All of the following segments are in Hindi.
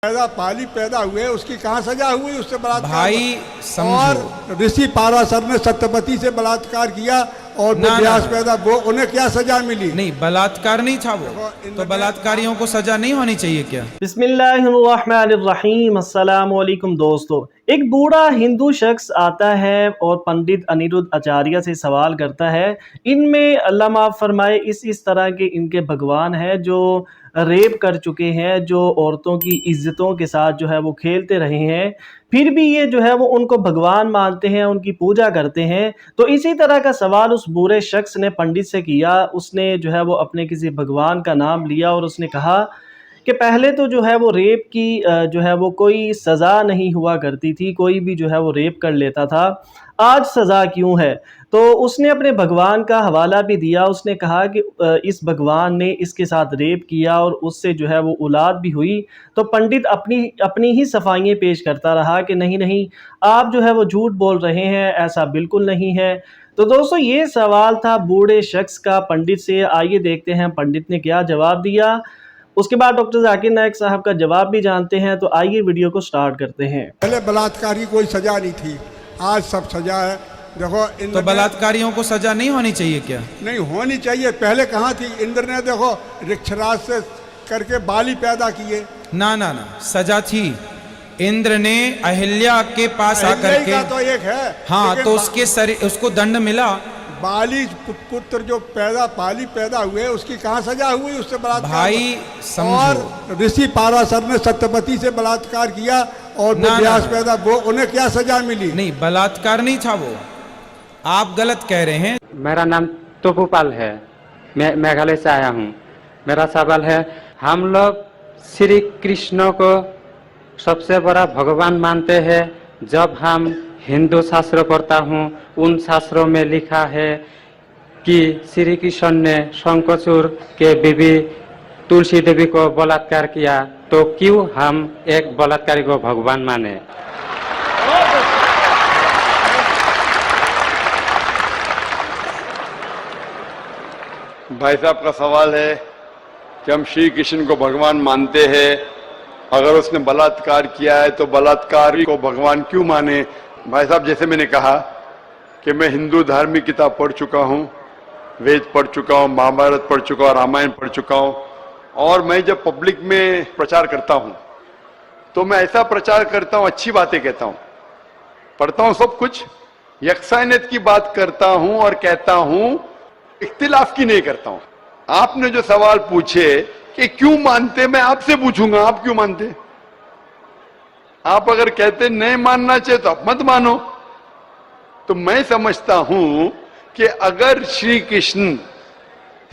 पैदा हुए उसकी कहाँ सजा हुई, उससे बलात्कार भाई समझो। और ऋषि पाराशर ने सत्यवती से बलात्कार किया और व्यास पैदा, वो उन्हें क्या सजा मिली? नहीं, बलात्कार नहीं था वो, तो बलात्कारियों को सजा नहीं होनी चाहिए क्या? बिस्मिल्लाहिर्रहमानिर्रहीम। अस्सलाम वालेकुम दोस्तों। एक बूढ़ा हिंदू शख्स आता है और पंडित अनिरुद्ध आचार्य से सवाल करता है, इनमें अल्लाह माफ़ फरमाए इस तरह के इनके भगवान हैं जो रेप कर चुके हैं, जो औरतों की इज्जतों के साथ जो है वो खेलते रहे हैं, फिर भी ये जो है वो उनको भगवान मानते हैं, उनकी पूजा करते हैं। तो इसी तरह का सवाल उस बूढ़े शख्स ने पंडित से किया। उसने जो है वो अपने किसी भगवान का नाम लिया और उसने कहा कि पहले तो जो है वो रेप की जो है वो कोई सज़ा नहीं हुआ करती थी, कोई भी जो है वो रेप कर लेता था, आज सज़ा क्यों है? तो उसने अपने भगवान का हवाला भी दिया। उसने कहा कि इस भगवान ने इसके साथ रेप किया और उससे जो है वो औलाद भी हुई। तो पंडित अपनी ही सफाइयाँ पेश करता रहा कि नहीं नहीं, आप जो है वो झूठ बोल रहे हैं, ऐसा बिल्कुल नहीं है। तो दोस्तों ये सवाल था बूढ़े शख्स का पंडित से। आइए देखते हैं पंडित ने क्या जवाब दिया। उसके बाद डॉक्टर जाकिर नायक साहब का जवाब भी जानते हैं। तो आइए वीडियो को स्टार्ट करते हैं। पहले बलात्कार की कोई सजा नहीं थी, आज सब सजा है। देखो तो बलात्कारियों को सजा नहीं होनी चाहिए क्या? नहीं होनी चाहिए, पहले कहाँ थी? इंद्र ने देखो वृक्षराज से करके बाली पैदा किए। ना ना ना, सजा थी। इंद्र ने अहिल्या के पास आकर के तो एक है, हाँ, तो उसको दंड मिला। बाली पुत्र जो बाली पैदा हुए उसकी कहाँ सजा हुई, उससे बलात्कार। भाई समझो। और ऋषि पाराशर ने सत्यवती से बलात्कार किया और व्यास पैदा, वो उन्हें क्या सजा मिली? नहीं, बलात्कार नहीं था वो, आप गलत कह रहे हैं। मेरा नाम तोपूपाल है, मैं मेघालय से आया हूँ। मेरा सवाल है, हम लोग श्री कृष्ण को सबसे बड़ा भगवान मानते हैं। जब हम हिंदू शास्त्र पढ़ता हूँ, उन शास्त्रों में लिखा है कि श्री कृष्ण ने शंखचूड़ के बीवी तुलसी देवी को बलात्कार किया, तो क्यों हम एक बलात्कारी को भगवान माने? भाई साहब का सवाल है कि हम श्री कृष्ण को भगवान मानते हैं, अगर उसने बलात्कार किया है तो बलात्कारी को भगवान क्यों माने? भाई साहब, जैसे मैंने कहा कि मैं हिंदू धार्मिक किताब पढ़ चुका हूँ, वेद पढ़ चुका हूँ, महाभारत पढ़ चुका हूँ, रामायण पढ़ चुका हूँ, और मैं जब पब्लिक में प्रचार करता हूँ तो मैं ऐसा प्रचार करता हूँ, अच्छी बातें कहता हूँ, पढ़ता हूँ सब कुछ, यकसानियत की बात करता हूँ और कहता हूँ, इख्तिलाफ की नहीं करता हूँ। आपने जो सवाल पूछे कि क्यों मानते, मैं आपसे पूछूंगा आप क्यों मानते? आप अगर कहते नहीं मानना चाहिए तो आप मत मानो। तो मैं समझता हूं कि अगर श्री कृष्ण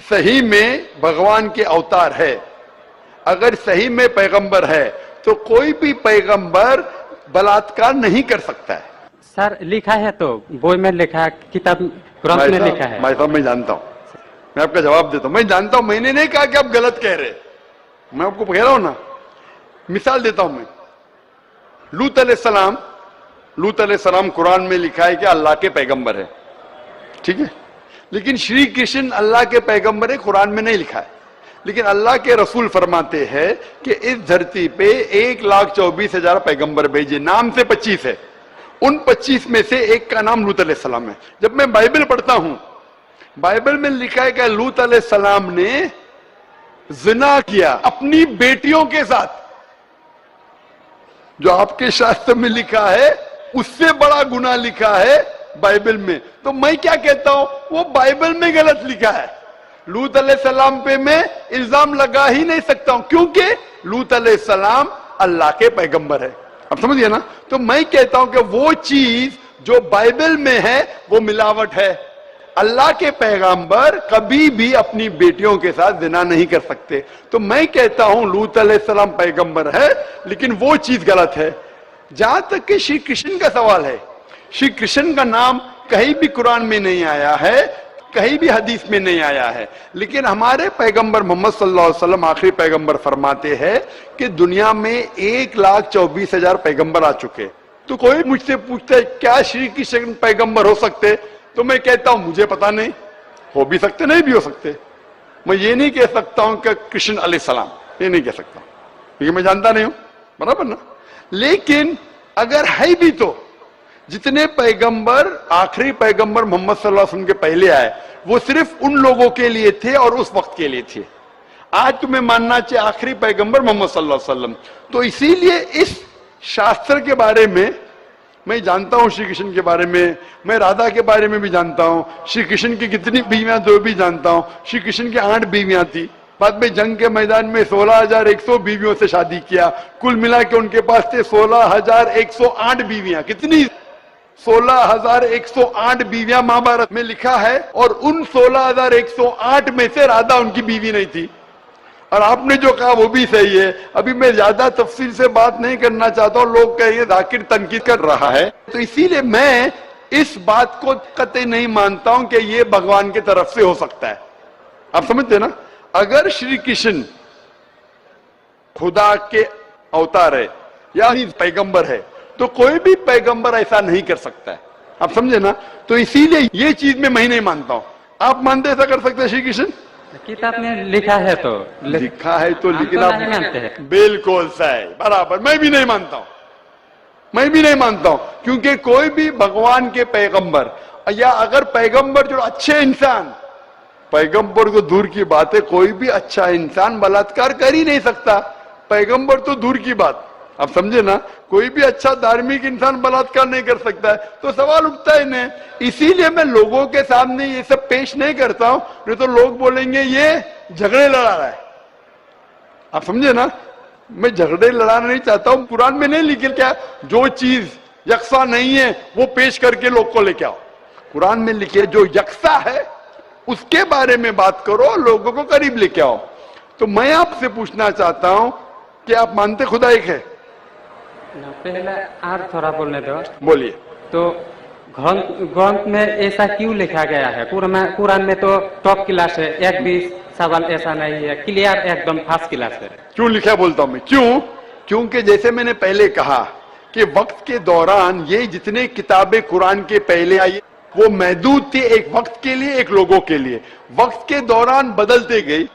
सही में भगवान के अवतार है, अगर सही में पैगंबर है, तो कोई भी पैगंबर बलात्कार नहीं कर सकता है। सर लिखा है, तो बोई में लिखा है, किताब ग्रंथ में लिखा है। भाई साहब, मैं जानता हूं, मैं आपका जवाब देता हूं, मैं जानता हूं, मैंने नहीं कहा कि आप गलत कह रहे, मैं आपको कह रहा हूं ना। मिसाल देता हूं मैं, लूत अलैहिस्सलाम कुरान में लिखा है कि अल्लाह के पैगंबर है, ठीक है, लेकिन श्री कृष्ण अल्लाह के पैगंबर है, कुरान में नहीं लिखा है। लेकिन अल्लाह के रसूल फरमाते हैं कि इस धरती पे 1,24,000 पैगंबर भेजे, नाम से 25 है, उन 25 में से एक का नाम लूत अलैहिस्सलाम है। जब मैं बाइबल पढ़ता हूं, बाइबल में लिखा है कि लूत अलैहिस्सलाम ने जिना किया अपनी बेटियों के साथ, जो आपके शास्त्र में लिखा है उससे बड़ा गुनाह लिखा है बाइबल में। तो मैं क्या कहता हूं, वो बाइबल में गलत लिखा है। लूत अलैहिस्सलाम पे मैं इल्जाम लगा ही नहीं सकता हूं, क्योंकि लूत अलैहिस्सलाम अल्लाह के पैगंबर है। अब समझिए ना। तो मैं कहता हूं कि वो चीज जो बाइबल में है वो मिलावट है। अल्लाह के पैगंबर कभी भी अपनी बेटियों के साथ जिना नहीं कर सकते। तो मैं कहता हूं लूत अलैहिस्सलाम पैगंबर है, लेकिन वो चीज गलत है। जहां तक कि श्री कृष्ण का सवाल है, श्री कृष्ण का नाम कहीं भी कुरान में नहीं आया है, कहीं भी हदीस में नहीं आया है, लेकिन हमारे पैगंबर मोहम्मद सल्लल्लाहु अलैहि वसल्लम आखिरी पैगंबर फरमाते हैं कि दुनिया में 1,24,000 पैगंबर आ चुके। तो कोई मुझसे पूछता है क्या श्री कृष्ण पैगंबर हो सकते, तो मैं कहता हूं मुझे पता नहीं, हो भी सकते नहीं भी हो सकते। मैं ये नहीं कह सकता हूं कि कृष्ण अलैहिस्सलाम, ये नहीं कह सकता, क्योंकि मैं जानता नहीं हूं। बराबर ना। लेकिन अगर है भी तो जितने पैगंबर, आखिरी पैगंबर मोहम्मद सल्लल्लाहु अलैहि वसल्लम के पहले आए, वो सिर्फ उन लोगों के लिए थे और उस वक्त के लिए थे। आज तुम्हें मानना चाहिए आखिरी पैगंबर मोहम्मद सल्लल्लाहु अलैहि वसल्लम। तो इसीलिए इस शास्त्र के बारे में मैं जानता हूं, श्री कृष्ण के बारे में, मैं राधा के बारे में भी जानता हूं, श्री कृष्ण की कितनी बीवियां दो भी जानता हूं। श्री कृष्ण की 8 बीवियां थी, बाद में जंग के मैदान में 16,100 बीवियों से शादी किया, कुल मिला के उनके पास थे 16,108 बीवियां। कितनी? 16,108 बीवियां महाभारत में लिखा है, और उन 16,108 में से राधा उनकी बीवी नहीं थी। और आपने जो कहा वो भी सही है। अभी मैं ज्यादा तफसील से बात नहीं करना चाहता हूं, लोग कहेंगे जाकिर तनकीद कर रहा है, तो इसीलिए मैं इस बात को कतई नहीं मानता हूं कि ये भगवान की तरफ से हो सकता है। आप समझते ना, अगर श्री कृष्ण खुदा के अवतार है या पैगंबर है, तो कोई भी पैगंबर ऐसा नहीं कर सकता है। आप समझे ना, तो इसीलिए ये चीज में मैं नहीं मानता हूं। आप मानते ऐसा कर सकते हैं श्री कृष्ण? किताब में लिखा है तो लिखा है तो, लेकिन तो आप नहीं मानते हैं। बिल्कुल सही, बराबर। मैं भी नहीं मानता हूं, मैं भी नहीं मानता हूं, क्योंकि कोई भी भगवान के पैगंबर, या अगर पैगंबर जो अच्छे इंसान, पैगंबर को दूर की बात है, कोई भी अच्छा इंसान बलात्कार कर ही नहीं सकता। पैगंबर तो दूर की बात, आप समझे ना, कोई भी अच्छा धार्मिक इंसान बलात्कार नहीं कर सकता है, तो सवाल उठता ही नहीं। इसीलिए मैं लोगों के सामने ये सब पेश नहीं करता हूं, नहीं तो लोग बोलेंगे ये झगड़े लड़ा रहा है। आप समझे ना, मैं झगड़े लड़ाना नहीं चाहता हूं। कुरान में नहीं लिखे क्या, जो चीज यकसा नहीं है वो पेश करके लोग को लेके आओ। कुरान में लिखे जो यकसा है उसके बारे में बात करो, लोगों को करीब लेके आओ। तो मैं आपसे पूछना चाहता हूं कि आप मानते खुदा एक है? पहले और थोड़ा बोलने दो। बोलिए। तो ग्रंथ में ऐसा क्यों लिखा गया है? कुरान में तो टॉप क्लास है, एक भी सवाल ऐसा नहीं है, क्लियर एकदम फर्स्ट क्लास है। क्यों लिखा बोलता हूं मैं, क्यों? क्योंकि जैसे मैंने पहले कहा कि वक्त के दौरान ये जितने किताबें कुरान के पहले आई वो महदूद थी, एक वक्त के लिए, एक लोगों के लिए। वक्त के दौरान बदलते गई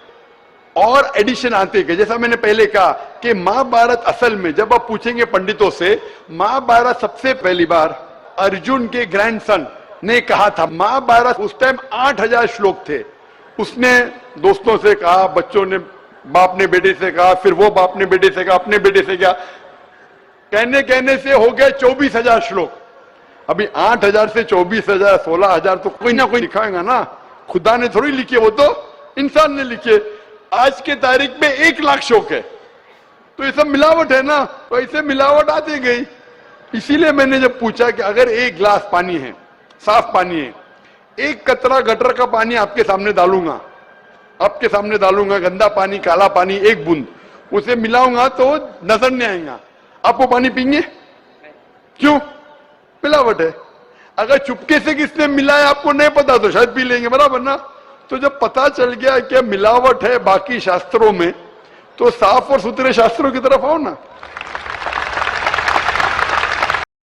और एडिशन आते गए। जैसा मैंने पहले कहा कि महाभारत असल में जब आप पूछेंगे पंडितों से, महाभारत सबसे पहली बार अर्जुन के ग्रैंडसन ने कहा था। महाभारत उस टाइम 8,000 श्लोक थे। उसने दोस्तों से कहा, बच्चों ने बाप ने बेटे से कहा, फिर वो बाप ने बेटे से कहा, अपने बेटे से कहा, कहने से हो गए 24,000 श्लोक। अभी 8,000 से 24,000, 16,000 तो कोई ना कोई लिखाएगा ना, खुदा ने थोड़ी लिखे, वो तो इंसान ने लिखे। आज के तारीख में 1,00,000 श्लोक है, तो ये सब मिलावट है ना, तो ऐसे मिलावट आती गई। इसीलिए मैंने जब पूछा कि अगर 1 गिलास पानी है, साफ पानी है, 1 कतरा गटर का पानी आपके सामने डालूंगा, आपके सामने डालूंगा, गंदा पानी, काला पानी, 1 बूंद उसे मिलाऊंगा तो नजर नहीं आएगा, आप वो पानी पीएंगे? क्यों? मिलावट है। अगर चुपके से किसने मिलाया आपको नहीं पता तो शायद पी लेंगे, बराबर ना। तो जब पता चल गया कि मिलावट है बाकी शास्त्रों में, तो साफ और सुथरे शास्त्रों की तरफ आओ ना।